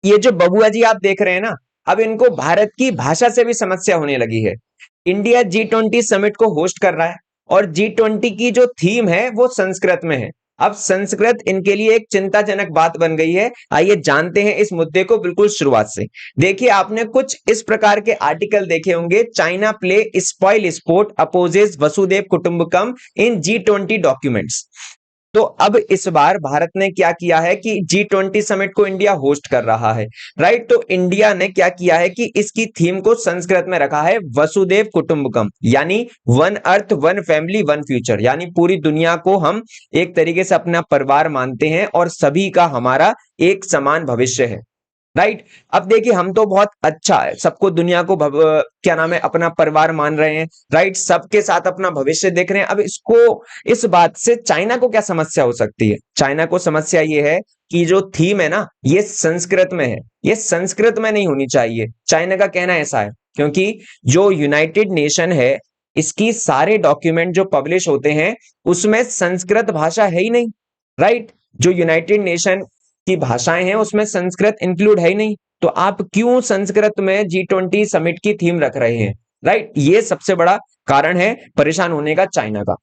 ये जो बबुआ जी आप देख रहे हैं ना, अब इनको भारत की भाषा से भी समस्या होने लगी है। इंडिया G20 समिट को होस्ट कर रहा है और G20 की जो थीम है वो संस्कृत में है। अब संस्कृत इनके लिए एक चिंताजनक बात बन गई है। आइए जानते हैं इस मुद्दे को बिल्कुल शुरुआत से। देखिए, आपने कुछ इस प्रकार के आर्टिकल देखे होंगे, China play spoil sport opposes वसुदेव कुटुंबकम इन G20 डॉक्यूमेंट्स। तो अब इस बार भारत ने क्या किया है कि G20 समिट को इंडिया होस्ट कर रहा है, राइट। तो इंडिया ने क्या किया है कि इसकी थीम को संस्कृत में रखा है वसुदेव कुटुंबकम, यानी one earth one family one future, यानी पूरी दुनिया को हम एक तरीके से अपना परिवार मानते हैं और सभी का हमारा एक समान भविष्य है, राइट। अब देखिए, हम तो बहुत अच्छा है, सबको दुनिया को क्या नाम है, अपना परिवार मान रहे हैं, राइट, सबके साथ अपना भविष्य देख रहे हैं। अब इसको, इस बात से चाइना को क्या समस्या हो सकती है? चाइना को समस्या ये है कि जो थीम है ना, ये संस्कृत में है, ये संस्कृत में नहीं होनी चाहिए। चाइना का कहना ऐसा है, क्योंकि जो यूनाइटेड नेशन है, इसकी सारे डॉक्यूमेंट जो पब्लिश होते हैं उसमें संस्कृत भाषा है ही नहीं, राइट। जो यूनाइटेड नेशन की भाषाएं हैं उसमें संस्कृत इंक्लूड है ही नहीं, तो आप क्यों संस्कृत में G20 समिट की थीम रख रहे हैं, राइट। ये सबसे बड़ा कारण है परेशान होने का चाइना का।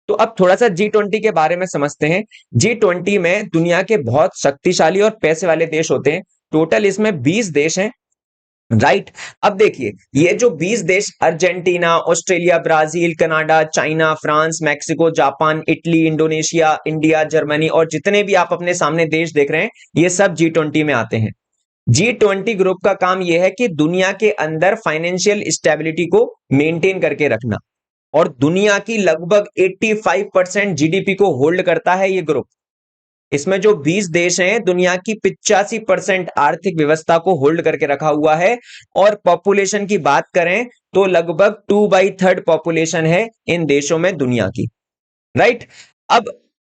तो अब थोड़ा सा G20 के बारे में समझते हैं। G20 में दुनिया के बहुत शक्तिशाली और पैसे वाले देश होते हैं। टोटल इसमें 20 देश हैं, राइट। अब देखिए, ये जो 20 देश, Argentina, Australia, Brazil, Canada, China, France, Mexico, Japan, Italy, Indonesia, India, Germany और जितने भी आप अपने सामने देश देख रहे हैं, ये सब G20 में आते हैं। G20 ग्रुप का काम यह है कि दुनिया के अंदर फाइनेंशियल स्टेबिलिटी को मेंटेन करके रखना, और दुनिया की लगभग 85% जीडीपी को होल्ड करता है ये ग्रुप। इसमें जो 20 देश हैं, दुनिया की 85% आर्थिक व्यवस्था को होल्ड करके रखा हुआ है। और पॉपुलेशन की बात करें तो लगभग 2/3 पॉपुलेशन है इन देशों में दुनिया की, राइट। अब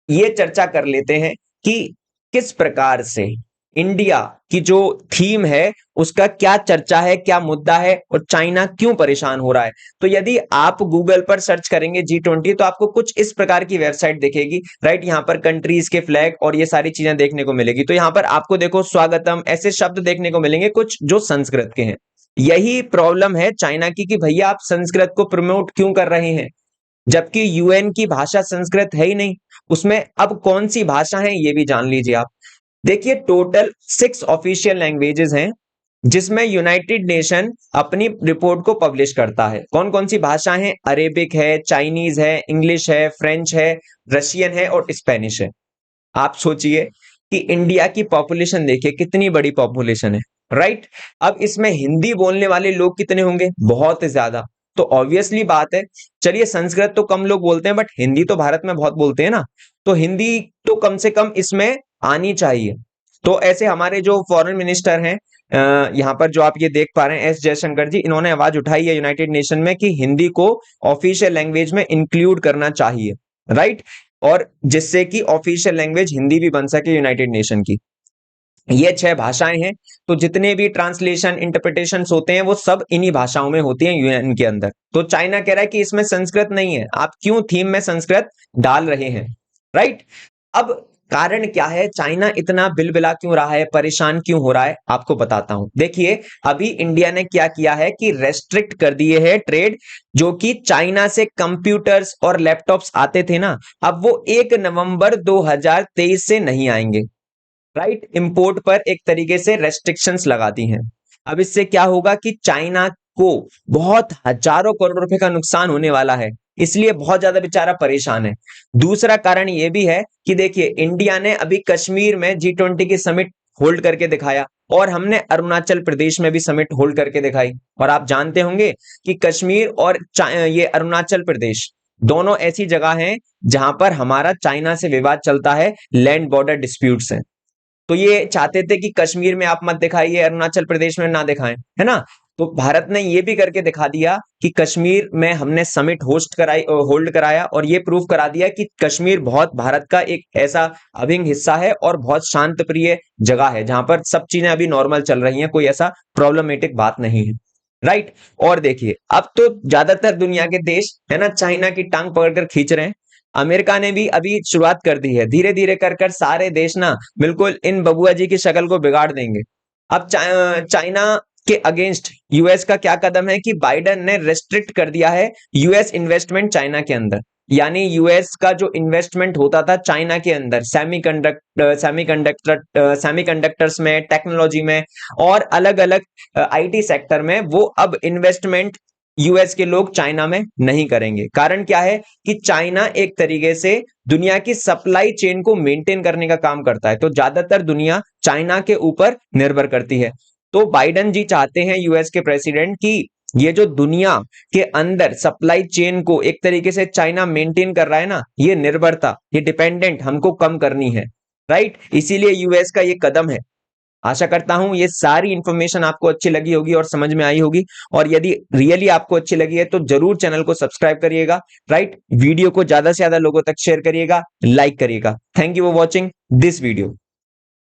ये चर्चा कर लेते हैं कि किस प्रकार से इंडिया की जो थीम है उसका क्या चर्चा है, क्या मुद्दा है, और चाइना क्यों परेशान हो रहा है। तो यदि आप गूगल पर सर्च करेंगे G20 तो आपको कुछ इस प्रकार की वेबसाइट दिखेगी, राइट। यहां पर कंट्रीज के फ्लैग और ये सारी चीजें देखने को मिलेगी। तो यहां पर आपको देखो स्वागतम ऐसे शब्द देखने को मिलेंगे कुछ जो संस्कृत के हैं। यही प्रॉब्लम है चाइना की कि भैया आप संस्कृत को प्रमोट क्यों कर रहे हैं, जबकि यूएन की भाषा संस्कृत है ही नहीं। उसमें अब कौन सी भाषा है ये भी जान लीजिए आप। देखिए, टोटल 6 ऑफिशियल लैंग्वेजेस हैं जिसमें यूनाइटेड नेशन अपनी रिपोर्ट को पब्लिश करता है। कौन कौन सी भाषा है? अरेबिक है, चाइनीज है, इंग्लिश है, फ्रेंच है, रशियन है और स्पेनिश है। आप सोचिए कि इंडिया की पॉपुलेशन देखिए कितनी बड़ी पॉपुलेशन है, राइट। अब इसमें हिंदी बोलने वाले लोग कितने होंगे? बहुत ज्यादा। तो ऑब्वियसली बात है, चलिए संस्कृत तो कम लोग बोलते हैं बट हिंदी तो भारत में बहुत बोलते हैं ना, तो हिंदी तो कम से कम इसमें आनी चाहिए। तो ऐसे हमारे जो फॉरेन मिनिस्टर हैं, यहाँ पर जो आप ये देख पा रहे हैं, एस जयशंकर जी, इन्होंने आवाज उठाई है यूनाइटेड नेशन में कि हिंदी को ऑफिशियल लैंग्वेज में इंक्लूड करना चाहिए, राइट। और जिससे कि ऑफिशियल लैंग्वेज हिंदी भी बन सके यूनाइटेड नेशन की। ये 6 भाषाएं हैं, तो जितने भी ट्रांसलेशन इंटरप्रिटेशन होते हैं वो सब इन्हीं भाषाओं में होती हैं यूएन के अंदर। तो चाइना कह रहा है कि इसमें संस्कृत नहीं है, आप क्यों थीम में संस्कृत डाल रहे हैं, राइट। अब कारण क्या है, चाइना इतना बिलबिला क्यों रहा है, परेशान क्यों हो रहा है, आपको बताता हूं। देखिए, अभी इंडिया ने क्या किया है कि रेस्ट्रिक्ट कर दिए है ट्रेड, जो कि चाइना से कंप्यूटर्स और लैपटॉप्स आते थे ना, अब वो 1 नवंबर 2023 से नहीं आएंगे, राइट। इंपोर्ट पर एक तरीके से रेस्ट्रिक्शंस लगा दी हैं। अब इससे क्या होगा कि चाइना को बहुत हजारों करोड़ रुपए का नुकसान होने वाला है, इसलिए बहुत ज्यादा बेचारा परेशान है। दूसरा कारण यह भी है कि देखिए, इंडिया ने अभी कश्मीर में G20 की समिट होल्ड करके दिखाया, और हमने अरुणाचल प्रदेश में भी समिट होल्ड करके दिखाई। और आप जानते होंगे कि कश्मीर और ये अरुणाचल प्रदेश दोनों ऐसी जगह हैं जहां पर हमारा चाइना से विवाद चलता है, लैंड बॉर्डर डिस्प्यूट्स हैं। तो ये चाहते थे कि कश्मीर में आप मत दिखाइए, अरुणाचल प्रदेश में ना दिखाएं, है ना। तो भारत ने ये भी करके दिखा दिया कि कश्मीर में हमने समिट होल्ड कराया, और ये प्रूव करा दिया कि कश्मीर बहुत भारत का एक ऐसा अभिन्न हिस्सा है और बहुत शांत प्रिय जगह है जहां पर सब चीजें अभी नॉर्मल चल रही हैं, कोई ऐसा प्रॉब्लमेटिक बात नहीं है, राइट। और देखिए, अब तो ज्यादातर दुनिया के देश है ना चाइना की टांग पकड़कर खींच रहे हैं। अमेरिका ने भी अभी शुरुआत कर दी है, धीरे धीरे कर कर सारे देश ना बिल्कुल इन बबुआ जी की शक्ल को बिगाड़ देंगे। अब चाइना के अगेंस्ट यूएस का क्या कदम है कि बाइडेन ने रेस्ट्रिक्ट कर दिया है यूएस इन्वेस्टमेंट चाइना के अंदर। यानी यूएस का जो इन्वेस्टमेंट होता था चाइना के अंदर सेमीकंडक्टर्स में, टेक्नोलॉजी में और अलग अलग आईटी सेक्टर में, वो अब इन्वेस्टमेंट यूएस के लोग चाइना में नहीं करेंगे। कारण क्या है कि चाइना एक तरीके से दुनिया की सप्लाई चेन को मेंटेन करने का काम करता है, तो ज्यादातर दुनिया चाइना के ऊपर निर्भर करती है। तो बाइडेन जी चाहते हैं, यूएस के प्रेसिडेंट, कि ये जो दुनिया के अंदर सप्लाई चेन को एक तरीके से चाइना मेंटेन कर रहा है ना, ये निर्भरता, ये डिपेंडेंट हमको कम करनी है, राइट। इसीलिए यूएस का ये कदम है। आशा करता हूं ये सारी इंफॉर्मेशन आपको अच्छी लगी होगी और समझ में आई होगी। और यदि रियली आपको अच्छी लगी है तो जरूर चैनल को सब्सक्राइब करिएगा, राइट। वीडियो को ज्यादा से ज्यादा लोगों तक शेयर करिएगा, लाइक करिएगा। Thank you for watching this video.